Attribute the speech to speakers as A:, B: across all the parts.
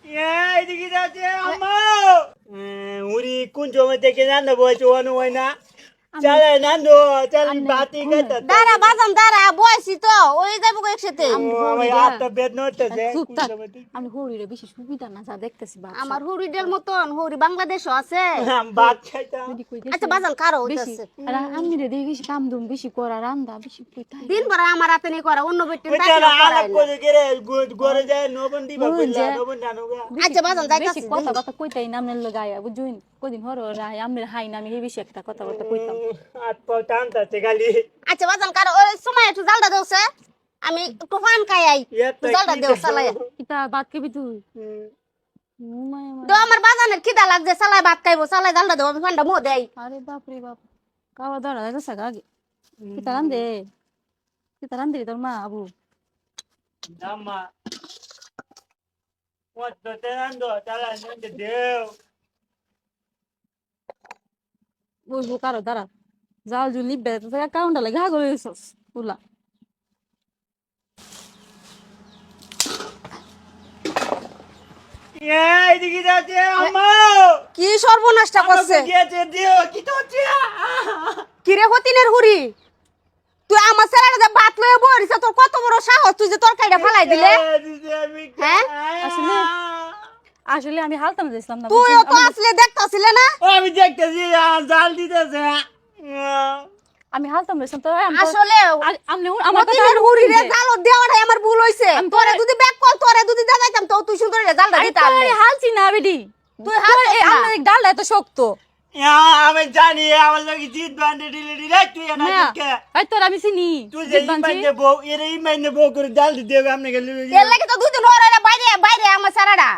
A: এদিকে যাচ্ছে আম্মা উড়ি কোন সময় থেকে রান্না বয়স ওয়ানো হয় না চলে নান্দো চল বাতি কথা
B: দাঁড়া বাজান দাঁড়া বয়সী তো ওই যাবো একসাথে
A: আমি আটটা বেদ নড়তেছে
C: আমি হরিরে বেশি সুবিধা না যা দেখতেছি বাপ
B: আমার হুরিডের মতন হুরি বাংলাদেশও আছে
A: ভাত খাইতাম
B: আচ্ছা বাজান কারো
C: বেশি
B: হইতাছে
C: আর আমি রে দেখি বেশি কাম দুম বেশি করা রান্দা বেশি কইতাই
B: দিন ভরা আমার হাতে নেই করা অন্য বেটিন
A: বেচারা আলাপ করে গেরে ঘরে যায় নবন দিবা কইলা নবন জানুগা
B: আচ্ছা বাজান
C: বেশি
B: যাইতাছি
C: কথা কথা কইতাই নামনে লাগায়া বুঝুইন কদিন হর রাই আমনের হাই নামি হে বেশি একটা কথা কথা কইতাম
A: আট পাও টানতাছে খালি
B: আচ্ছা বাজান কারো ওই সময় একটু জালটা দেওছে আমি একটু ফান খাই আই একটু জালটা দেও চালাই
C: কিতা বাত কেবি তুই
B: দো আমার বাজানের খিদা লাগছে চালাই ভাত খাইবো চালাই জালটা দেও আমি ফানটা মো দেই
C: আরে বাপ রে বাপ কাওয়া দাঁড়া যাচ্ছে আগে কিতা রান্দে তোর মা আবু
A: জাম্মা ওত তো রান্দো চালা নন্দে দেও
C: বুঝবো কারো দাঁড়া জাল জুল নিবে তো কাউন্টা লাগে হা করে দিছস উলা
A: এদিকে যাচ্ছে আম্মা
B: কি সর্বনাশটা করছে
A: গিয়েছে দিও কি তো হচ্ছে
B: কিরে হতিনের হুরি তুই আমার ছেলেটা ভাত লয়ে বইরিস তোর কত বড় সাহস তুই যে তরকারিটা ফালাই দিলে হ্যাঁ?
C: আসলে আমি হালতাম দিছিলাম না
B: তুইও তো আসলে দেখতাছিলে না
A: আমি দেখতেছি জাল দিতেছে
C: আমি হালতাম দিছিলাম তো
B: আসলে
C: আমনে আমার কথা
B: হতিনের হুরি রে জাল দেওয়াটাই আমার ভুল হইছে তোরে যদি ব্যাক কল তোরে যদি দেখাইতাম তো তুই সুন্দর রে জালটা দিতাম
C: তুই হালছি না বেডি
B: তুই হালছিস না।
C: আমার ডালটা এত শক্ত
A: আমি জানি আমার লগে জিত বান্ডে ডিলে ডিলে তুই না দেখে
C: এই তোর আমি চিনি
A: তুই যে ইমাইনে বউ এরে ইমাইনে বউ করে জাল দিতে হবে আপনি গেলে
B: এর লাগি তো দুই দিন হরে বাইরে বাইরে আমার সারাটা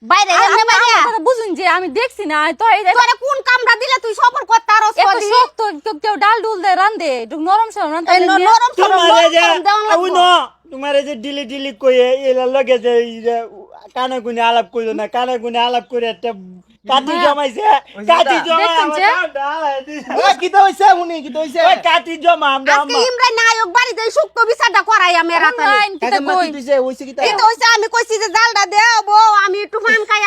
B: বাইরে এমনি বাইরে
C: কথা বুঝুন যে আমি দেখছি না তো এই
B: তোরে কোন কামড়া দিলে তুই সফর করতে আরস
C: এত
B: করি
C: শক্ত কেউ ডাল ডুল দে রান্দে একটু নরম সরম রান্দে
B: এই নরম
A: তোমারে যে
B: দেওয়ান
A: আউ ন তোমারে যে ডিলে ডিলে কইয়ে এলা লগে যে কানে গুনে আলাপ কইলো না কানে গুনে আলাপ করে একটা কাটি জমাইছে কাটি জমা
D: কি তো হইছে উনি কি তো হইছে
A: ওই কাটি জমা আমরা
B: আজকে ইমরান নায়ক বাড়িতে শুক্তো বিচারটা করাই আমি রাতে
D: কাকে মাটি দিছে হইছে কি তা
B: কিন্তু হইছে আমি কইছি যে জালটা দেও বউ আমি একটু ফান খাই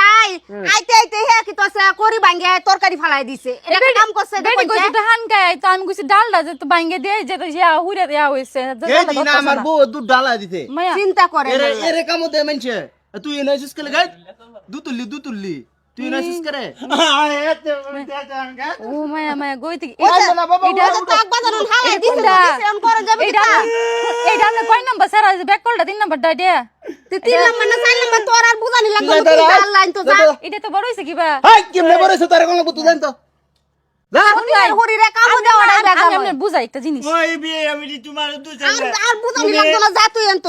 B: আইতে আইতে হে কি তো করি ভাঙ্গে তরকারি ফালাই দিছে এটা কাম করছে
C: বেটি কইছে তো হান গায় তো আমি কইছি ডালটা যে তো ভাঙ্গে দেই যে তো ইয়া হুইরা দেয়া হইছে
D: এই দিন আমার বউ দুধ ডালা দিতে
C: মায়া
B: চিন্তা করে
D: এরে এরে কাম দে মানছে তুই এনাইছিস কে লাগাই দুতুল্লি তুই এনাইছিস করে
C: ও মায়া মায়া গইতে
D: আইতো না বাবা
C: এটা
B: তাক বাজারন হালাই দিছে এরকম করে যাবে
C: এটা এটা আমরা কয় নাম্বার স্যার ব্যাক কলটা 3 নাম্বার দা দে
B: তুই 3 নাম্বার না 4 নাম্বার তোর আর বুঝানি লাগবে তুই ডাল লাইন তো যা
C: এটা তো বড় হইছে কিবা
D: হাই কেমনে বরেছ তোরে কোন লাগব তুই জান তো যা
B: হতিনের হুরি রে কাম দেওয়াটা
C: আমি
B: বেজাল
C: আপনি বুঝাই একটা জিনিস
A: ওই বিয়ে আমি তোমার দুজন
B: আর বুঝানি লাগবে না যা তুই এন্ত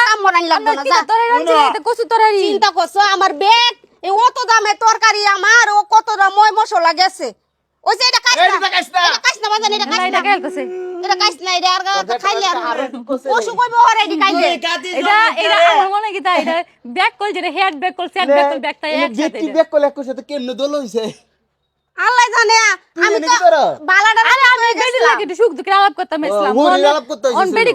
B: কাম মরানি লাগবে না যা
C: তোরে রাঞ্জি এটা কসু তোরারি
B: চিন্তা করছো আমার ব্যাগ এই অত দামে তরকারি আমার ও কত দাম মই মশলা গেছে ওই যে এটা কাজ
D: এটা কাজ না।
B: এটা কাজ না বাজান এটা কাজ
C: এটা
B: না
C: গেলতেছে
B: এটা কাজ না এটা আর খাইলে আর ওসু কইবো হরে এডি খাইলে
C: এটা এটা আমার মনে কি তা এটা ব্যাক কল যেটা head back call set back call ব্যাকটা একসাথে
D: কি বেক কলে কইছে তো কেমনে দল হইছে
B: আল্লাহ জানে আমি
D: এনে
B: তো
D: কি করো?
B: বালাডা
C: আরে আমি বেডি লাগে একটু সুখ দুঃখের আলাপ করতাম ইসলাম
D: হুরি আলাপ করতে হইছে
C: অন বেডি